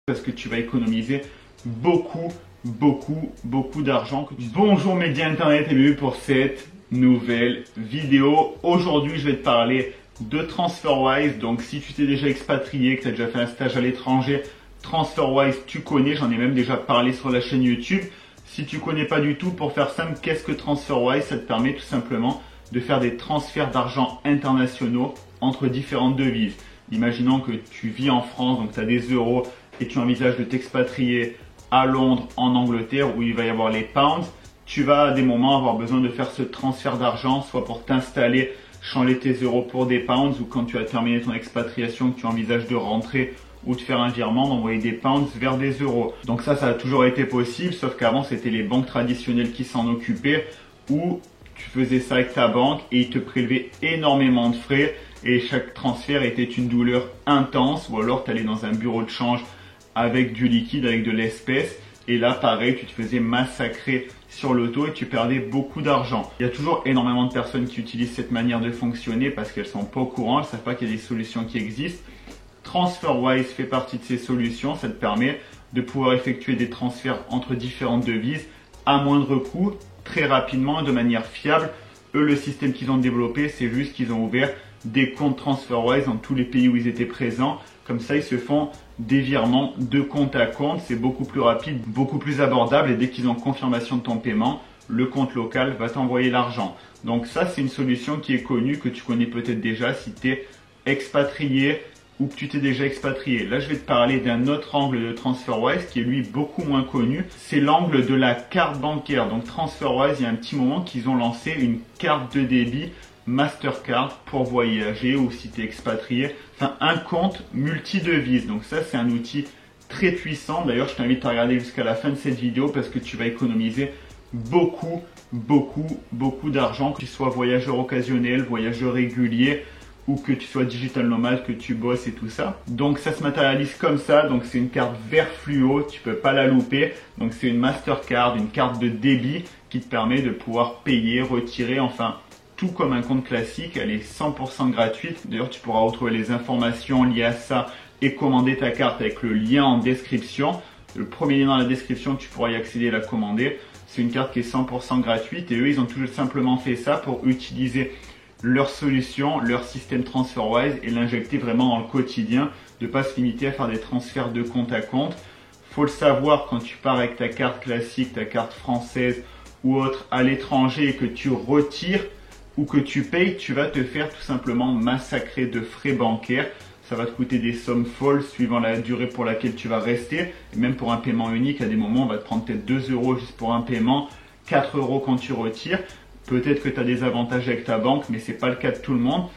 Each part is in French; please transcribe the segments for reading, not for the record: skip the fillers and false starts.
parce que tu vas économiser beaucoup d'argent. Bonjour médias internet et bienvenue pour cette nouvelle vidéo. Aujourd'hui, je vais te parler de TransferWise. Donc, si tu t'es déjà expatrié, que tu as déjà fait un stage à l'étranger, TransferWise, tu connais. J'en ai même déjà parlé sur la chaîne YouTube. Si tu connais pas du tout, pour faire simple, qu'est-ce que TransferWise? Ça te permet tout simplement de faire des transferts d'argent internationaux entre différentes devises. Imaginons que tu vis en France, donc tu as des euros et tu envisages de t'expatrier à Londres, en Angleterre, où il va y avoir les pounds. Tu vas à des moments avoir besoin de faire ce transfert d'argent, soit pour t'installer, changer tes euros pour des pounds, ou quand tu as terminé ton expatriation, que tu envisages de rentrer ou de faire un virement, d'envoyer des pounds vers des euros. Donc ça a toujours été possible, sauf qu'avant c'était les banques traditionnelles qui s'en occupaient, où tu faisais ça avec ta banque et ils te prélevaient énormément de frais et chaque transfert était une douleur intense, ou alors tu allais dans un bureau de change avec du liquide, avec de l'espèce, et là pareil, tu te faisais massacrer sur le taux et tu perdais beaucoup d'argent. Il y a toujours énormément de personnes qui utilisent cette manière de fonctionner parce qu'elles sont pas au courant, elles ne savent pas qu'il y a des solutions qui existent. TransferWise fait partie de ces solutions, ça te permet de pouvoir effectuer des transferts entre différentes devises à moindre coût, très rapidement et de manière fiable. Eux, le système qu'ils ont développé, c'est juste qu'ils ont ouvert des comptes TransferWise dans tous les pays où ils étaient présents. Comme ça, ils se font des virements de compte à compte. C'est beaucoup plus rapide, beaucoup plus abordable. Et dès qu'ils ont confirmation de ton paiement, le compte local va t'envoyer l'argent. Donc ça, c'est une solution qui est connue, que tu connais peut-être déjà si tu es expatrié ou que tu t'es déjà expatrié. Là, je vais te parler d'un autre angle de TransferWise qui est lui beaucoup moins connu. C'est l'angle de la carte bancaire. Donc TransferWise, il y a un petit moment qu'ils ont lancé une carte de débit Mastercard pour voyager ou si tu es expatrié. Enfin, un compte multi-devise. Donc ça, c'est un outil très puissant. D'ailleurs, je t'invite à regarder jusqu'à la fin de cette vidéo parce que tu vas économiser beaucoup d'argent, que tu sois voyageur occasionnel, voyageur régulier, ou que tu sois digital nomade, que tu bosses et tout ça. Donc ça se matérialise comme ça, donc c'est une carte vert fluo, tu peux pas la louper. Donc c'est une Mastercard, une carte de débit qui te permet de pouvoir payer, retirer, enfin tout comme un compte classique. Elle est 100% gratuite. D'ailleurs, tu pourras retrouver les informations liées à ça et commander ta carte avec le lien en description. Le premier lien dans la description, tu pourras y accéder et la commander. C'est une carte qui est 100% gratuite et eux, ils ont tout simplement fait ça pour utiliser leur solution, leur système TransferWise et l'injecter vraiment dans le quotidien, de ne pas se limiter à faire des transferts de compte à compte. Faut le savoir, quand tu pars avec ta carte classique, ta carte française ou autre à l'étranger et que tu retires ou que tu payes, tu vas te faire tout simplement massacrer de frais bancaires. Ça va te coûter des sommes folles suivant la durée pour laquelle tu vas rester. Et même pour un paiement unique, à des moments, on va te prendre peut-être 2 euros juste pour un paiement, 4 euros quand tu retires. Peut-être que tu as des avantages avec ta banque, mais ce n'est pas le cas de tout le monde.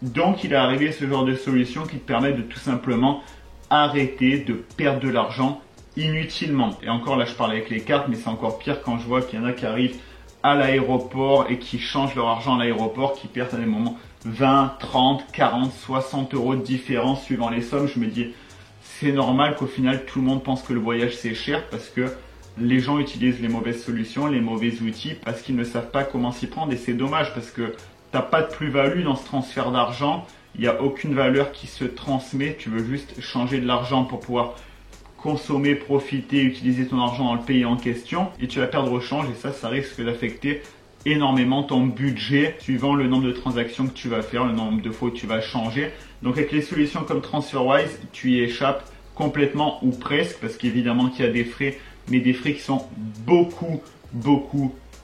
Donc, il est arrivé ce genre de solution qui te permet de tout simplement arrêter de perdre de l'argent inutilement. Et encore là, je parle avec les cartes, mais c'est encore pire quand je vois qu'il y en a qui arrivent à l'aéroport et qui changent leur argent à l'aéroport, qui perdent à des moments 20, 30, 40, 60 euros de différence suivant les sommes. Je me dis, c'est normal qu'au final, tout le monde pense que le voyage c'est cher parce que les gens utilisent les mauvaises solutions, les mauvais outils parce qu'ils ne savent pas comment s'y prendre et c'est dommage parce que tu n'as pas de plus-value dans ce transfert d'argent. Il n'y a aucune valeur qui se transmet. Tu veux juste changer de l'argent pour pouvoir consommer, profiter, utiliser ton argent dans le pays en question et tu vas perdre au change et ça risque d'affecter énormément ton budget suivant le nombre de transactions que tu vas faire, le nombre de fois où tu vas changer. Donc avec les solutions comme TransferWise, tu y échappes complètement ou presque parce qu'évidemment qu'il y a des frais, mais des frais qui sont beaucoup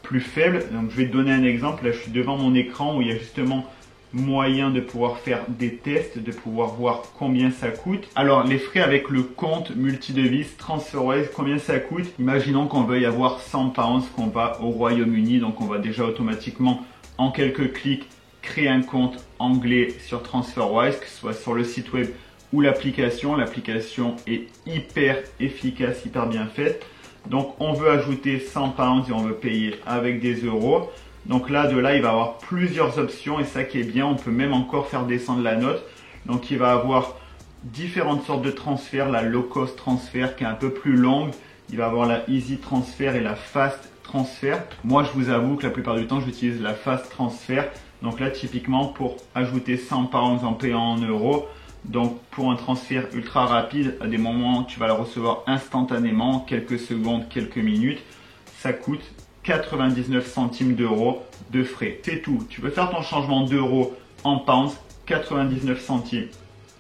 plus faibles. Donc je vais te donner un exemple. Là je suis devant mon écran où il y a justement moyen de pouvoir faire des tests, de pouvoir voir combien ça coûte. Alors les frais avec le compte multidevise TransferWise, combien ça coûte? Imaginons qu'on veuille avoir 100 pounds, qu'on va au Royaume-Uni, donc on va déjà automatiquement en quelques clics créer un compte anglais sur TransferWise, que ce soit sur le site web ou l'application. L'application est hyper efficace, hyper bien faite. Donc on veut ajouter 100 pounds et on veut payer avec des euros. Donc là, il va y avoir plusieurs options et ça qui est bien, on peut même encore faire descendre la note. Donc il va avoir différentes sortes de transferts, la low cost transfert qui est un peu plus longue. Il va avoir la easy transfer et la fast transfer. Moi, je vous avoue que la plupart du temps, j'utilise la fast transfer. Donc là, typiquement, pour ajouter 100 pounds en payant en euros, Donc pour un transfert ultra rapide, à des moments tu vas le recevoir instantanément, quelques secondes, quelques minutes. Ça coûte 99 centimes d'euros de frais. C'est tout. Tu peux faire ton changement d'euros en pounds, 99 centimes.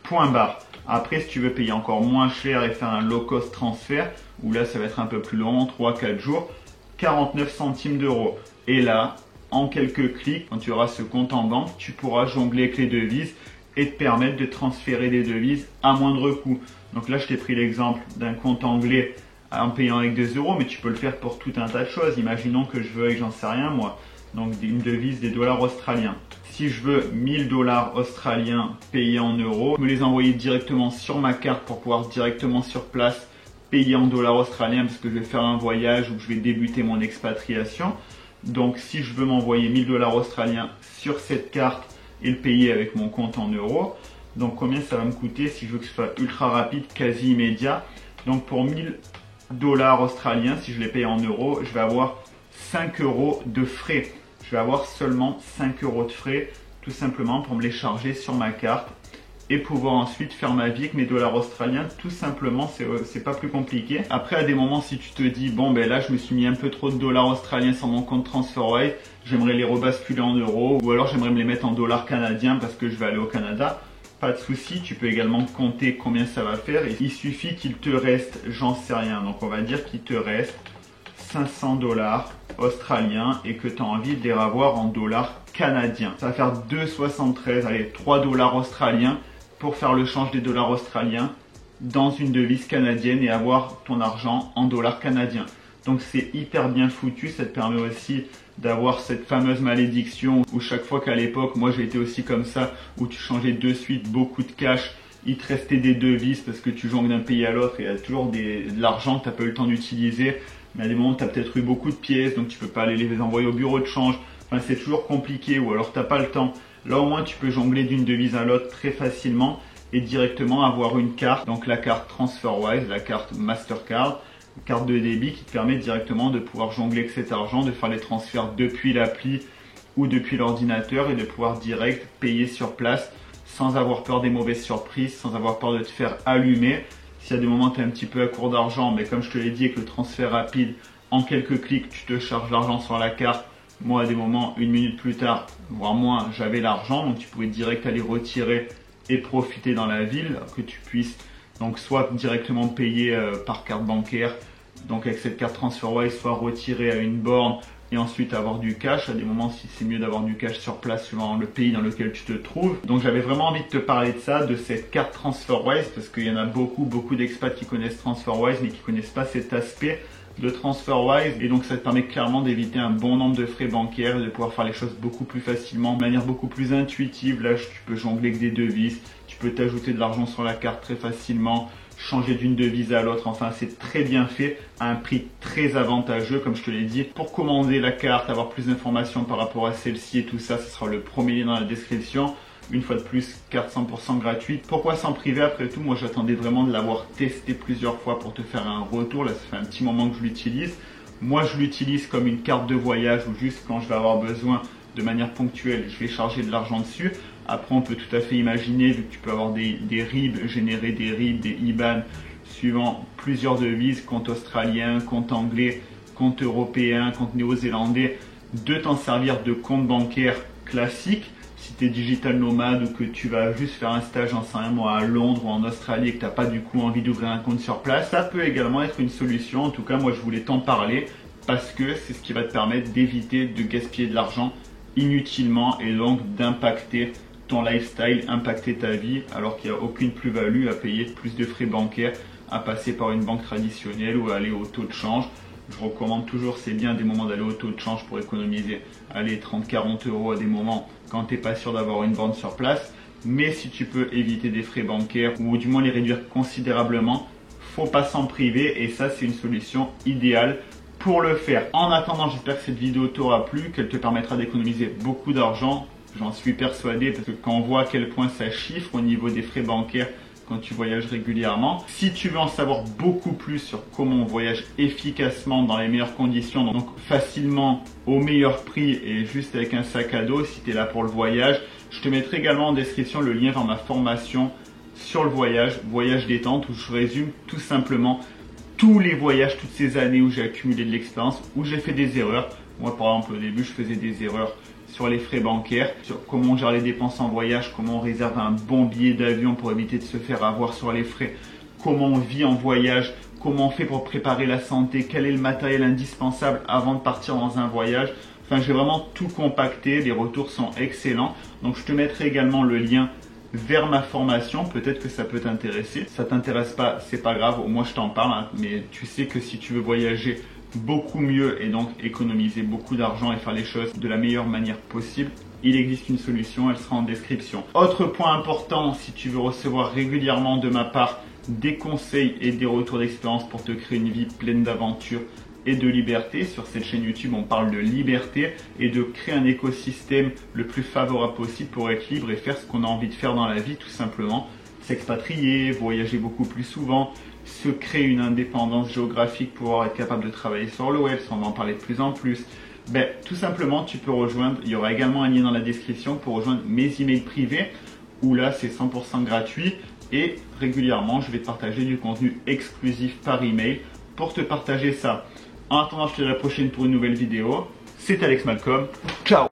Point barre. Après, si tu veux payer encore moins cher et faire un low cost transfert, où là ça va être un peu plus long, 3-4 jours, 49 centimes d'euros. Et là, en quelques clics, quand tu auras ce compte en banque, tu pourras jongler avec les devises et te permettre de transférer des devises à moindre coût. Donc là, je t'ai pris l'exemple d'un compte anglais en payant avec 2 euros, mais tu peux le faire pour tout un tas de choses. Imaginons que je veux, avec j'en sais rien moi, donc une devise des dollars australiens. Si je veux 1000 dollars australiens payés en euros, je me les envoyer directement sur ma carte pour pouvoir directement sur place payer en dollars australiens parce que je vais faire un voyage ou que je vais débuter mon expatriation. Donc si je veux m'envoyer 1000 dollars australiens sur cette carte et le payer avec mon compte en euros, donc combien ça va me coûter si je veux que ce soit ultra rapide, quasi immédiat. Donc pour 1000 dollars australiens, si je les paye en euros, je vais avoir 5 euros de frais. Je vais avoir seulement 5 euros de frais, tout simplement pour me les charger sur ma carte et pouvoir ensuite faire ma vie avec mes dollars australiens. Tout simplement, c'est pas plus compliqué. Après, à des moments, si tu te dis, bon, ben là, je me suis mis un peu trop de dollars australiens sur mon compte TransferWise, j'aimerais les rebasculer en euros, ou alors j'aimerais me les mettre en dollars canadiens parce que je vais aller au Canada. Pas de souci, tu peux également compter combien ça va faire. Et il suffit qu'il te reste, j'en sais rien, donc on va dire qu'il te reste 500 dollars australiens et que tu as envie de les avoir en dollars canadiens. Ça va faire 2,73, allez, 3 dollars australiens pour faire le change des dollars australiens dans une devise canadienne et avoir ton argent en dollars canadiens. Donc c'est hyper bien foutu, ça te permet aussi d'avoir cette fameuse malédiction où chaque fois qu'à l'époque, moi j'ai été aussi comme ça, où tu changeais de suite beaucoup de cash, il te restait des devises parce que tu jongles d'un pays à l'autre et il y a toujours de l'argent que tu n'as pas eu le temps d'utiliser. Mais à des moments, tu as peut-être eu beaucoup de pièces, donc tu peux pas aller les envoyer au bureau de change. Enfin, c'est toujours compliqué ou alors tu n'as pas le temps. Là, au moins, tu peux jongler d'une devise à l'autre très facilement et directement avoir une carte. Donc la carte TransferWise, la carte Mastercard, carte de débit qui te permet directement de pouvoir jongler avec cet argent, de faire les transferts depuis l'appli ou depuis l'ordinateur et de pouvoir direct payer sur place sans avoir peur des mauvaises surprises, sans avoir peur de te faire allumer. S'il y a des moments où tu es un petit peu à court d'argent, mais comme je te l'ai dit, avec le transfert rapide, en quelques clics, tu te charges l'argent sur la carte. Moi, à des moments, une minute plus tard, voire moins, j'avais l'argent, donc tu pouvais direct aller retirer et profiter dans la ville, que tu puisses donc soit directement payer par carte bancaire, donc avec cette carte TransferWise, soit retirer à une borne et ensuite avoir du cash. À des moments, si c'est mieux d'avoir du cash sur place suivant le pays dans lequel tu te trouves. Donc j'avais vraiment envie de te parler de ça, de cette carte TransferWise, parce qu'il y en a beaucoup d'expats qui connaissent TransferWise mais qui connaissent pas cet aspect de TransferWise, et donc ça te permet clairement d'éviter un bon nombre de frais bancaires et de pouvoir faire les choses beaucoup plus facilement, de manière beaucoup plus intuitive. Là, tu peux jongler avec des devises, tu peux t'ajouter de l'argent sur la carte très facilement, changer d'une devise à l'autre. Enfin, c'est très bien fait à un prix très avantageux, comme je te l'ai dit. Pour commander la carte, avoir plus d'informations par rapport à celle-ci et tout ça, ce sera le premier lien dans la description. Une fois de plus, carte 100% gratuite. Pourquoi s'en priver après tout? Moi, j'attendais vraiment de l'avoir testé plusieurs fois pour te faire un retour. Là, ça fait un petit moment que je l'utilise. Moi, je l'utilise comme une carte de voyage ou juste quand je vais avoir besoin de manière ponctuelle, je vais charger de l'argent dessus. Après, on peut tout à fait imaginer, vu que tu peux avoir des RIB, générer des RIB, des IBAN, suivant plusieurs devises, compte australien, compte anglais, compte européen, compte néo-zélandais, de t'en servir de compte bancaire classique. Si tu es digital nomade ou que tu vas juste faire un stage en un mois à Londres ou en Australie et que tu n'as pas du coup envie d'ouvrir un compte sur place, ça peut également être une solution. En tout cas, moi je voulais t'en parler parce que c'est ce qui va te permettre d'éviter de gaspiller de l'argent inutilement et donc d'impacter ton lifestyle, impacter ta vie alors qu'il n'y a aucune plus-value à payer plus de frais bancaires, à passer par une banque traditionnelle ou à aller au taux de change. Je recommande toujours, c'est bien à des moments d'aller au taux de change pour économiser, aller 30-40 euros à des moments quand tu n'es pas sûr d'avoir une borne sur place. Mais si tu peux éviter des frais bancaires ou du moins les réduire considérablement, faut pas s'en priver et ça c'est une solution idéale pour le faire. En attendant, j'espère que cette vidéo t'aura plu, qu'elle te permettra d'économiser beaucoup d'argent. J'en suis persuadé parce que quand on voit à quel point ça chiffre au niveau des frais bancaires quand tu voyages régulièrement. Si tu veux en savoir beaucoup plus sur comment on voyage efficacement dans les meilleures conditions, donc facilement au meilleur prix et juste avec un sac à dos si tu es là pour le voyage, je te mettrai également en description le lien vers ma formation sur le voyage détente, où je résume tout simplement tous les voyages, toutes ces années où j'ai accumulé de l'expérience, où j'ai fait des erreurs. Moi, par exemple, au début, je faisais des erreurs sur les frais bancaires, sur comment on gère les dépenses en voyage, comment on réserve un bon billet d'avion pour éviter de se faire avoir sur les frais, comment on vit en voyage, comment on fait pour préparer la santé, quel est le matériel indispensable avant de partir dans un voyage. Enfin, j'ai vraiment tout compacté, les retours sont excellents. Donc, je te mettrai également le lien vers ma formation, peut-être que ça peut t'intéresser. Ça t'intéresse pas, c'est pas grave, au moins je t'en parle, hein, mais tu sais que si tu veux voyager beaucoup mieux et donc économiser beaucoup d'argent et faire les choses de la meilleure manière possible, il existe une solution, elle sera en description. Autre point important, si tu veux recevoir régulièrement de ma part des conseils et des retours d'expérience pour te créer une vie pleine d'aventures et de liberté. Sur cette chaîne YouTube, on parle de liberté et de créer un écosystème le plus favorable possible pour être libre et faire ce qu'on a envie de faire dans la vie, tout simplement. S'expatrier, voyager beaucoup plus souvent, se créer une indépendance géographique pour pouvoir être capable de travailler sur le web, ça on va en parler de plus en plus. Tout simplement, tu peux rejoindre, il y aura également un lien dans la description pour rejoindre mes emails privés, où là c'est 100% gratuit et régulièrement je vais te partager du contenu exclusif par email pour te partager ça. En attendant, je te dis à la prochaine pour une nouvelle vidéo. C'est Alex Malcolm. Ciao!